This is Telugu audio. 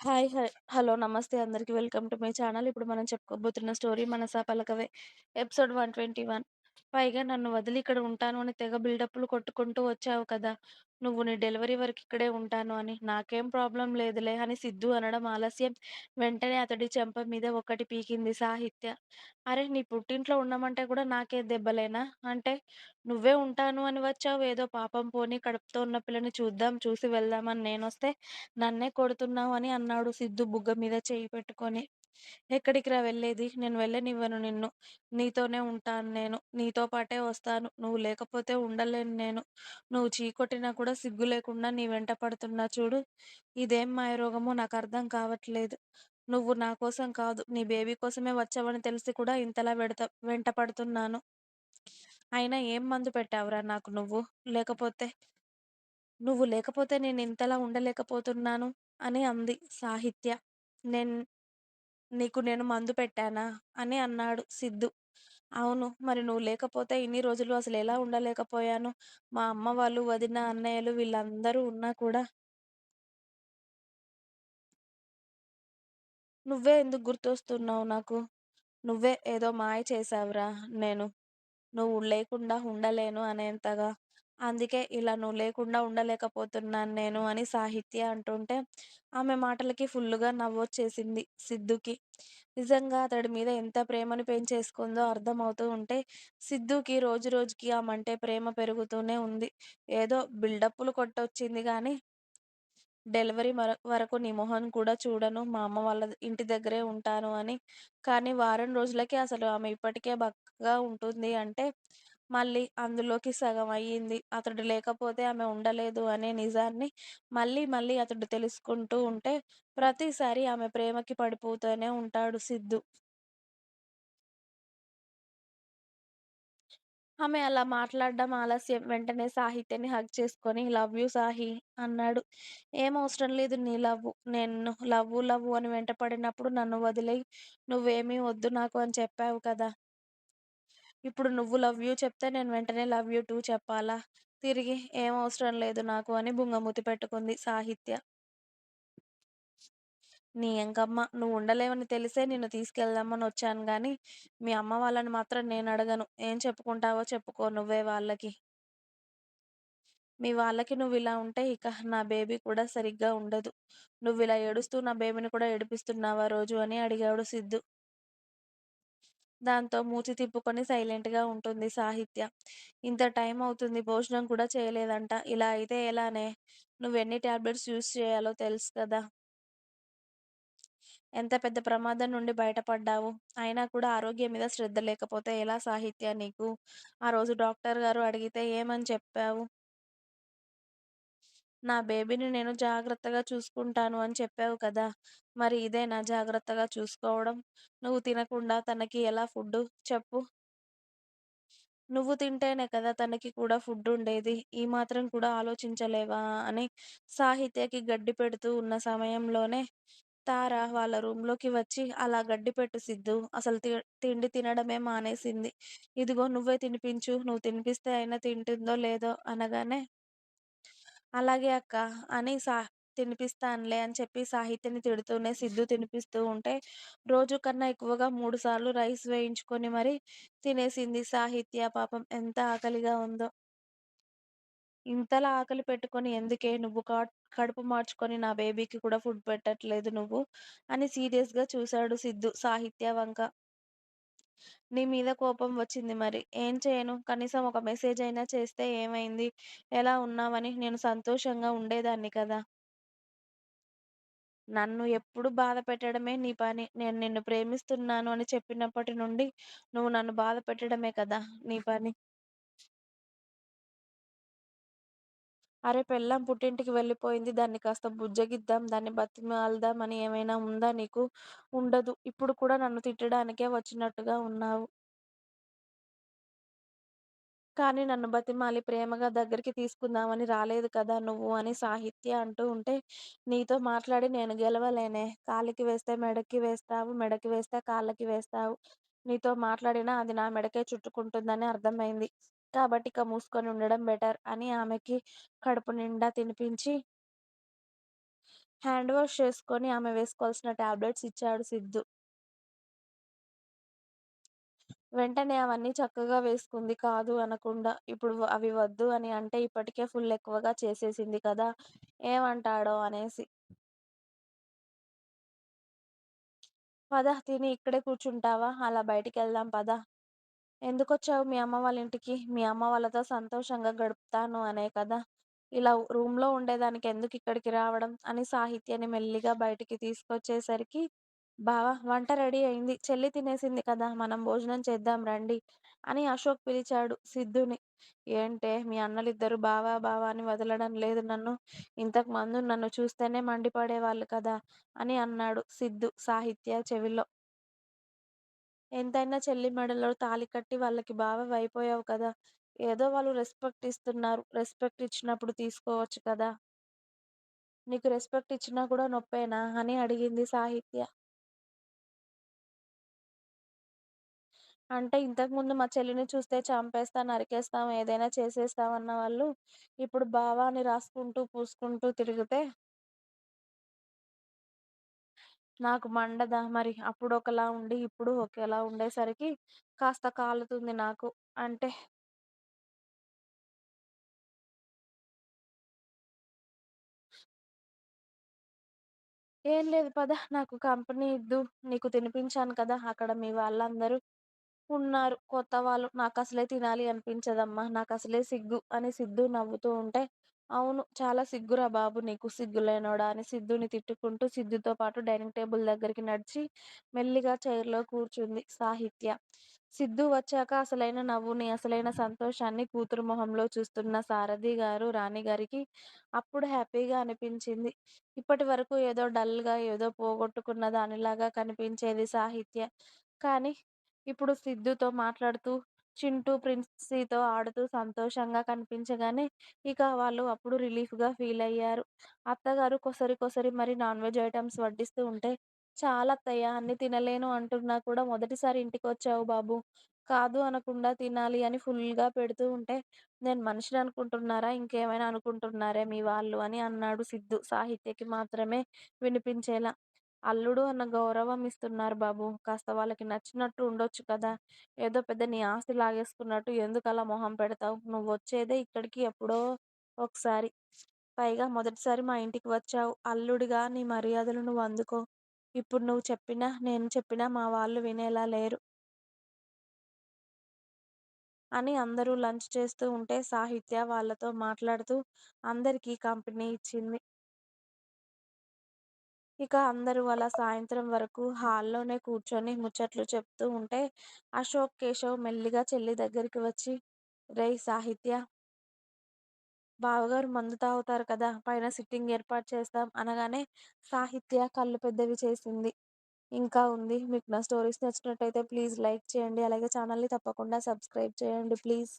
హాయ్. హలో. నమస్తే అందరికి. Welcome to my channel. ఇప్పుడు మనం చెప్పుకోబోతున్న స్టోరీ 'మనసా పలకవే' ఎపిసోడ్ 121. పైగా నన్ను వదిలి ఇక్కడ ఉంటాను అని తెగ బిల్డప్పులు కొట్టుకుంటూ వచ్చావు కదా! నువ్వు నీ డెలివరీ వరకు ఇక్కడే ఉంటాను అని. నాకేం ప్రాబ్లమ్ లేదులే అని సిద్ధు అనడం ఆలస్యం. వెంటనే అతడి చెంప మీద ఒకటి పీకింది సాహిత్య. అరె! నీ పుట్టింట్లో ఉండమంటే కూడా నాకే దెబ్బలేనా? అంటే నువ్వే ఉంటాను అని వచ్చావు. ఏదో పాపం పోనీ కడుపుతో ఉన్న పిల్లని చూద్దాం, చూసి వెళ్దామని నేనొస్తే నన్నే కొడుతున్నావు అని అన్నాడు సిద్ధు బుగ్గ మీద చెయ్యి పెట్టుకొని. ఎక్కడికిరా వెళ్ళేది? నేను వెళ్ళనివ్వను నిన్ను. నీతోనే ఉంటాను నేను. నీతో పాటే వస్తాను. నువ్వు లేకపోతే ఉండలేను నేను. నువ్వు చీకొట్టినా కూడా సిగ్గు లేకుండా నీ వెంట పడుతున్నా చూడు. ఇదేం మాయరోగమో నాకర్థం కావట్లేదు. నువ్వు నా కోసం కాదు, నీ బేబీ కోసమే వచ్చావని తెలిసి కూడా ఇంతలా వెంట పడుతున్నాను. అయినా ఏం మందు పెట్టావురా నాకు నువ్వు? లేకపోతే నువ్వు లేకపోతే నేనింతలా ఉండలేకపోతున్నాను అని అంది సాహిత్య. నేన్ నేను మందు పెట్టానా? అని అన్నాడు సిద్ధు. అవును. మరి నువ్వు లేకపోతే ఇన్ని రోజులు అసలెలా ఉండలేకపోయాను. మా అమ్మ వాళ్ళు, వదిన, అన్నయ్యలు వీళ్ళందరూ ఉన్నా కూడా నువ్వే ఎందుకు గుర్తొస్తున్నావు నాకు? నువ్వే ఏదో మాయ చేశావురా నేను. నువ్వు లేకుండా ఉండలేను అనేంతగా. అందుకే ఇలా నువ్వు లేకుండా ఉండలేకపోతున్నాను నేను అని సాహిత్య అంటుంటే, ఆమె మాటలకి ఫుల్లుగా నవ్వొచ్చేసింది సిద్ధుకి. నిజంగా అతడి మీద ఎంత ప్రేమను పెంచేసుకుందో అర్థమవుతూ ఉంటే, సిద్ధుకి రోజు రోజుకి ఆమంటే ప్రేమ పెరుగుతూనే ఉంది. ఏదో బిల్డప్పులు కొట్టొచ్చింది గానీ డెలివరీ వరకు నీ మొహం కూడా చూడను. మా అమ్మ వాళ్ళ ఇంటి దగ్గరే ఉంటాను అని. కానీ వారం రోజులకే అసలు ఆమె ఇప్పటికే బక్కగా ఉంటుంది అంటే, మళ్ళీ అందులోకి సగం అయ్యింది. అతడు లేకపోతే ఆమె ఉండలేదు అనే నిజాన్ని మళ్ళీ మళ్ళీ అతడు తెలుసుకుంటూ ఉంటే, ప్రతిసారి ఆమె ప్రేమకి పడిపోతూనే ఉంటాడు సిద్ధు. ఆమె అలా మాట్లాడడం ఆలస్యం. వెంటనే సాహిత్యని హగ్ చేసుకొని లవ్ యూ సాహి అన్నాడు. ఏం అవసరం లేదు నీ లవ్వు. నేను లవ్వు లవ్వు అని వెంటపడినప్పుడు నన్ను వదిలేయి నువ్వేమీ వద్దు నాకు అని చెప్పావు కదా! ఇప్పుడు నువ్వు లవ్ యూ చెప్తే నేను వెంటనే లవ్ యూ టూ చెప్పాలా? తిరిగి ఏం అవసరం లేదు నాకు అని బుంగమూతి పెట్టుకుంది సాహిత్య. నీ ఎంకమ్మ నువ్వు ఉండలేవని తెలిసే నిన్ను తీసుకెళ్దామని వచ్చాను గానీ, మీ అమ్మ వాళ్ళని మాత్రం నేనడగను. ఏం చెప్పుకుంటావో చెప్పుకో నువ్వే వాళ్ళకి. మీ వాళ్ళకి నువ్విలా ఉంటే ఇక నా బేబీ కూడా సరిగ్గా ఉండదు. నువ్విలా ఏడుస్తూ నా బేబీని కూడా ఏడిపిస్తున్నావా రోజు అని అడిగాడు సిద్ధు. దాంతో మూతి తిప్పుకొని సైలెంట్‌గా ఉంటుంది సాహిత్య. ఇంత టైం అవుతుంది భోజనం కూడా చేయలేదంట. ఇలా అయితే ఎలానే? నువ్వెన్ని టాబ్లెట్స్ యూజ్ చేయాలో తెలుసు కదా! ఎంత పెద్ద ప్రమాదం నుండి బయటపడ్డావు. అయినా కూడా ఆరోగ్యం మీద శ్రద్ధ లేకపోతే ఎలా సాహిత్య నీకు? ఆ రోజు డాక్టర్ గారు అడిగితే ఏమని చెప్పావు? నా బేబీని నేను జాగ్రత్తగా చూసుకుంటాను అని చెప్పావు కదా! మరి ఇదేనా జాగ్రత్తగా చూసుకోవడం? నువ్వు తినకుండా తనకి ఎలా ఫుడ్డు చెప్పు? నువ్వు తింటేనే కదా తనకి కూడా ఫుడ్డుండేది. ఈ మాత్రం కూడా ఆలోచించలేవా? అని సాహిత్యకి గడ్డి పెడుతూ ఉన్న సమయంలోనే తార వాళ్ళ రూమ్‌లోకి వచ్చి, "అలా గడ్డి పెట్టు సిద్ధు. అసలు తిండి తినడమే మానేసింది. ఇదిగో నువ్వే తినిపించు. నువ్వు తినిపిస్తే అయినా తింటుందో లేదో" అనగానే అలాగే అక్క అని తినిపిస్తానులే అని చెప్పి సాహిత్యని తిడుతూనే సిద్ధు తినిపిస్తూ ఉంటే, రోజు కన్నా ఎక్కువగా 3 సార్లు రైస్ వేయించుకొని మరి తినేసింది సాహిత్య. పాపం ఎంత ఆకలిగా ఉందో. ఇంతలా ఆకలి పెట్టుకొని ఎందుకే నువ్వు కడుపు మార్చుకొని నా బేబీకి కూడా ఫుడ్ పెట్టట్లేదు నువ్వు అని సీరియస్‌గా చూసాడు సిద్ధు సాహిత్య వంక. నీ మీద కోపం వచ్చింది మరి. ఏం చేయను? కనీసం ఒక మెసేజ్ అయినా చేస్తే ఏమైంది? ఎలా ఉన్నావని నేను సంతోషంగా ఉండేదాన్ని కదా! నన్ను ఎప్పుడు బాధ పెట్టడమే నీ పని. నేను నిన్ను ప్రేమిస్తున్నాను అని చెప్పినప్పటి నుండి నువ్వు నన్ను బాధ పెట్టడమే కదా నీ పని. అరె పెళ్ళాం పుట్టింటికి వెళ్ళిపోయింది. దాన్ని కాస్త బుజ్జగిద్దాం, దాన్ని బతిమాలుదాం అని ఏమైనా ఉందా నీకు? ఉండదు. ఇప్పుడు కూడా నన్ను తిట్టడానికే వచ్చినట్టుగా ఉన్నావు. కానీ నన్ను బతిమాలి ప్రేమగా దగ్గరికి తీసుకుందామని రాలేదు కదా నువ్వు అని సాహిత్య అంటూ ఉంటే, నీతో మాట్లాడి నేను గెలవలేనే. కాలికి వేస్తే మెడకి వేస్తావు, మెడకి వేస్తే కాళ్ళకి వేస్తావు. నీతో మాట్లాడినా అది నా మెడకే చుట్టుకుంటుందని అర్థమైంది. కాబట్టి ఇక మూసుకొని ఉండడం బెటర్ అని ఆమెకి కడుపు నిండా తినిపించి హ్యాండ్ వాష్ చేసుకొని ఆమె వేసుకోవాల్సిన టాబ్లెట్స్ ఇచ్చాడు సిద్ధు. వెంటనే అవన్నీ చక్కగా వేసుకుంది కాదు అనకుండా. ఇప్పుడు అవి వద్దు అని అంటే ఇప్పటికే ఫుల్ ఎక్కువగా చేసేసింది కదా! ఏమంటాడో అనేసి. పద తిని ఇక్కడే కూర్చుంటావా? అలా బయటికెళ్దాం పద. ఎందుకొచ్చావు మీ అమ్మ వాళ్ళ ఇంటికి? మీ అమ్మ వాళ్ళతో సంతోషంగా గడుపుతాను అనే కదా! ఇలా రూమ్‌లో ఉండేదానికి ఎందుకిక్కడికి రావడం? అని సాహిత్యని మెల్లిగా బయటికి తీసుకొచ్చేసరికి, బావ వంట రెడీ అయింది. చెల్లి తినేసింది కదా! మనం భోజనం చేద్దాం రండి అని అశోక్ పిలిచాడు సిద్ధుని. ఏంటే మీ అన్నలిద్దరూ బావ, బావ అని వదలడం లేదు నన్ను. ఇంతకుమందు నన్ను చూస్తేనే మండిపడేవాళ్ళు కదా! అని అన్నాడు సిద్ధు సాహిత్య చెవిలో. ఎంతైనా చెల్లి మెడలో తాళి కట్టి వాళ్ళకి బావవయిపోయావు కదా! ఏదో వాళ్ళు రెస్పెక్ట్ ఇస్తున్నారు. రెస్పెక్ట్ ఇచ్చినప్పుడు తీసుకోవచ్చు కదా! నీకు రెస్పెక్ట్ ఇచ్చినా కూడా నొప్పేనా? అని అడిగింది సాహిత్య. అంటే ఇంతకుముందు మా చెల్లిని చూస్తే చంపేస్తా, నరికేస్తాం, ఏదైనా చేసేస్తాం అన్న వాళ్ళు, ఇప్పుడు బావ అని రాసుకుంటూ, పూసుకుంటూ తిరిగితే నాకు మండదా మరి? అప్పుడొకలా ఉండి, ఇప్పుడు ఒకేలా ఉండేసరికి కాస్త కాలుతుంది నాకు. అంటే ఏం లేదు పద నాకు కంపెనీ ఇద్దు. నీకు తినిపించాను కదా! అక్కడ మీ వాళ్ళందరూ ఉన్నారు. కొత్త వాళ్ళు. నాకసలే తినాలి అనిపించదమ్మా. నాకసలే సిగ్గు అని సిద్ధు నవ్వుతూ ఉంటే, అవును చాలా సిగ్గురా బాబు నీకు సిగ్గులేనోడా అని సిద్ధుని తిట్టుకుంటూ సిద్ధుతో పాటు డైనింగ్ టేబుల్ దగ్గరికి నడిచి మెల్లిగా చైర్‌లో కూర్చుంది సాహిత్య. సిద్ధు వచ్చాక అసలైన నవ్వుని, అసలైన సంతోషాన్ని కూతురు మొహంలో చూస్తున్న సారథి గారు, రాణి గారికి అప్పుడు హ్యాపీగా అనిపించింది. ఇప్పటివరకు ఏదో డల్‌గా, ఏదో పోగొట్టుకున్న దానిలాగా కనిపించేది సాహిత్య. కానీ ఇప్పుడు సిద్ధుతో మాట్లాడుతూ, చింటూ, ప్రిన్సీతో ఆడుతూ సంతోషంగా కనిపించగానే, ఇక వాళ్ళు అప్పుడు రిలీఫ్‌గా ఫీలయ్యారు. అత్తగారు కొసరి కొసరి మరి నాన్ వెజ్ ఐటెమ్స్ వడ్డిస్తూ ఉంటే, "చాలత్తయ్య అన్నీ తినలేను అంటున్నా కూడా మొదటిసారి ఇంటికొచ్చావు బాబు. కాదు అనకుండా తినాలి" అని ఫుల్‌గా పెడుతూ ఉంటే, "నేను మనిషిననుకుంటున్నారా? ఇంకేమైనా అనుకుంటున్నారా మీ వాళ్ళు" అని అన్నాడు సిద్ధు సాహిత్యకి మాత్రమే వినిపించేలా. అల్లుడు అన్న గౌరవం ఇస్తున్నారు బాబు. కాస్త వాళ్ళకి నచ్చినట్టు ఉండొచ్చు కదా! ఏదో పెద్ద నీ ఆస్తి లాగేసుకున్నట్టు ఎందుకలా మొహం పెడతావు? నువ్వొచ్చేదే ఇక్కడికి ఎప్పుడో ఒకసారి. పైగా మొదటిసారి మా ఇంటికి వచ్చావు. అల్లుడిగా నీ మర్యాదలు నువ్వు అందుకో. ఇప్పుడు నువ్వు చెప్పినా, నేను చెప్పినా మా వాళ్ళు వినేలా లేరు. అని అందరూ లంచ్ చేస్తూ ఉంటే సాహిత్య వాళ్ళతో మాట్లాడుతూ అందరికీ కంపెనీ ఇచ్చింది. ఇక అందరూ అలా సాయంత్రం వరకు హాల్లోనే కూర్చొని ముచ్చట్లు చెప్తూ ఉంటే, అశోక్, కేశవ్ మెల్లిగా చెల్లి దగ్గరికి వచ్చి, "రేయ్ సాహిత్య, బావగారు మందు తాగుతారు కదా! పైన సిట్టింగ్ ఏర్పాటు చేస్తాం" అనగానే సాహిత్య కళ్ళు పెద్దవి చేసింది. ఇంకా ఉంది. మీకు నా స్టోరీస్ నచ్చినట్టయితే ప్లీజ్ లైక్ చేయండి. అలాగే ఛానల్‌ని తప్పకుండా సబ్స్క్రైబ్ చేయండి ప్లీజ్.